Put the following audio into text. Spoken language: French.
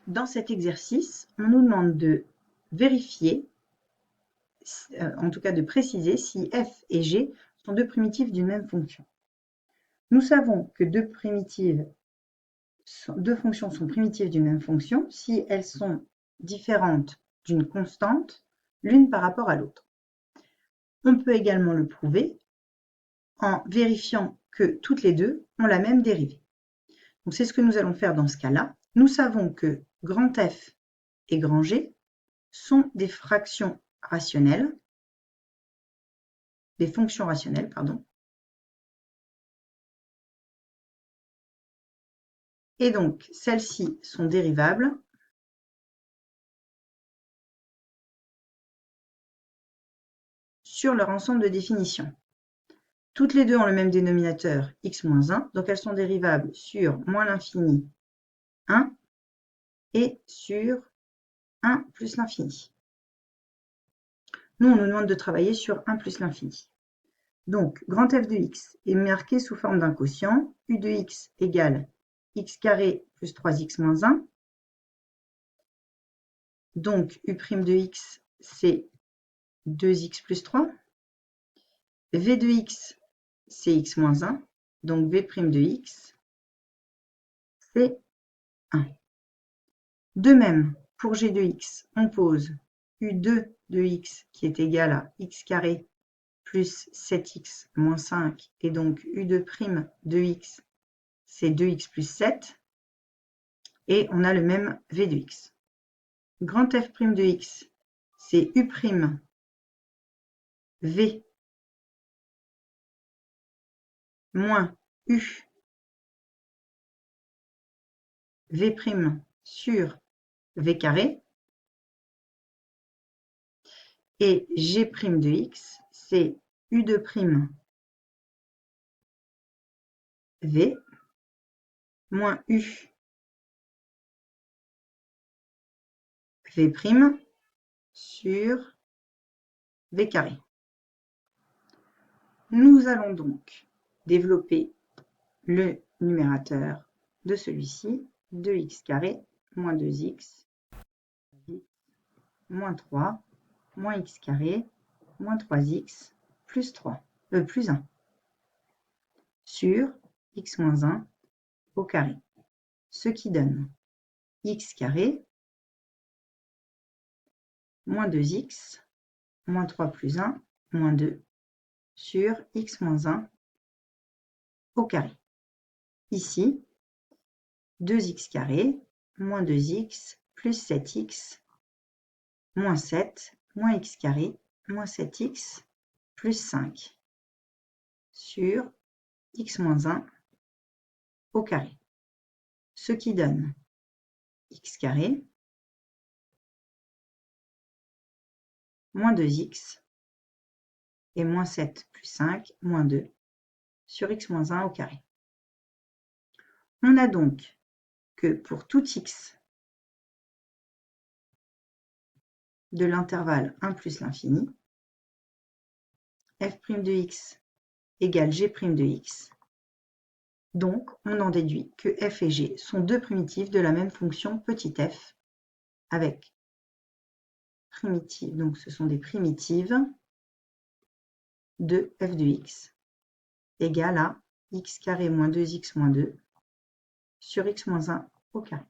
Dans cet exercice, on nous demande de vérifier, en tout cas de préciser si f et g sont deux primitives d'une même fonction. Nous savons que deux fonctions sont primitives d'une même fonction si elles sont différentes d'une constante, l'une par rapport à l'autre. On peut également le prouver en vérifiant que toutes les deux ont la même dérivée. Donc c'est ce que nous allons faire dans ce cas-là. Nous savons que grand F et grand G sont des fractions rationnelles, des fonctions rationnelles, pardon. Et donc, celles-ci sont dérivables sur leur ensemble de définitions. Toutes les deux ont le même dénominateur, x moins 1, donc elles sont dérivables sur moins l'infini 1 et sur 1 plus l'infini. Nous, on nous demande de travailler sur 1 plus l'infini. Donc, grand F de x est marqué sous forme d'un quotient, u de x égale x carré plus 3x moins 1. Donc, u' de x, c'est 2x plus 3. V de x, c'est x moins 1. Donc, v' de x, c'est 1. De même, pour g de x, on pose u2 de x qui est égal à x carré plus 7x moins 5. Et donc, u2' de x, c'est 2x plus 7. Et on a le même v de x. Grand F' de x, c'est u' v moins u v' sur v carré. Et g' de x, c'est u2' v moins u v' sur v carré. Nous allons donc développer le numérateur de celui-ci, 2x carré moins 2x moins 3 moins x carré moins 3x plus 1 sur x moins 1 au carré, ce qui donne x carré moins 2x moins 3 plus 1 moins 2 sur x moins 1 au carré. Ici, 2x carré moins 2x plus 7x moins 7 moins x carré moins 7x plus 5 sur x moins 1 au carré, ce qui donne x carré moins 2x et moins 7 plus 5 moins 2 sur x moins 1 au carré. On a donc que pour tout x de l'intervalle 1 plus l'infini, f' de x égale g' de x. Donc, on en déduit que f et g sont deux primitives de la même fonction petit f avec primitive, donc ce sont des primitives de f de x égale à x carré moins 2x moins 2 sur x moins 1 au carré.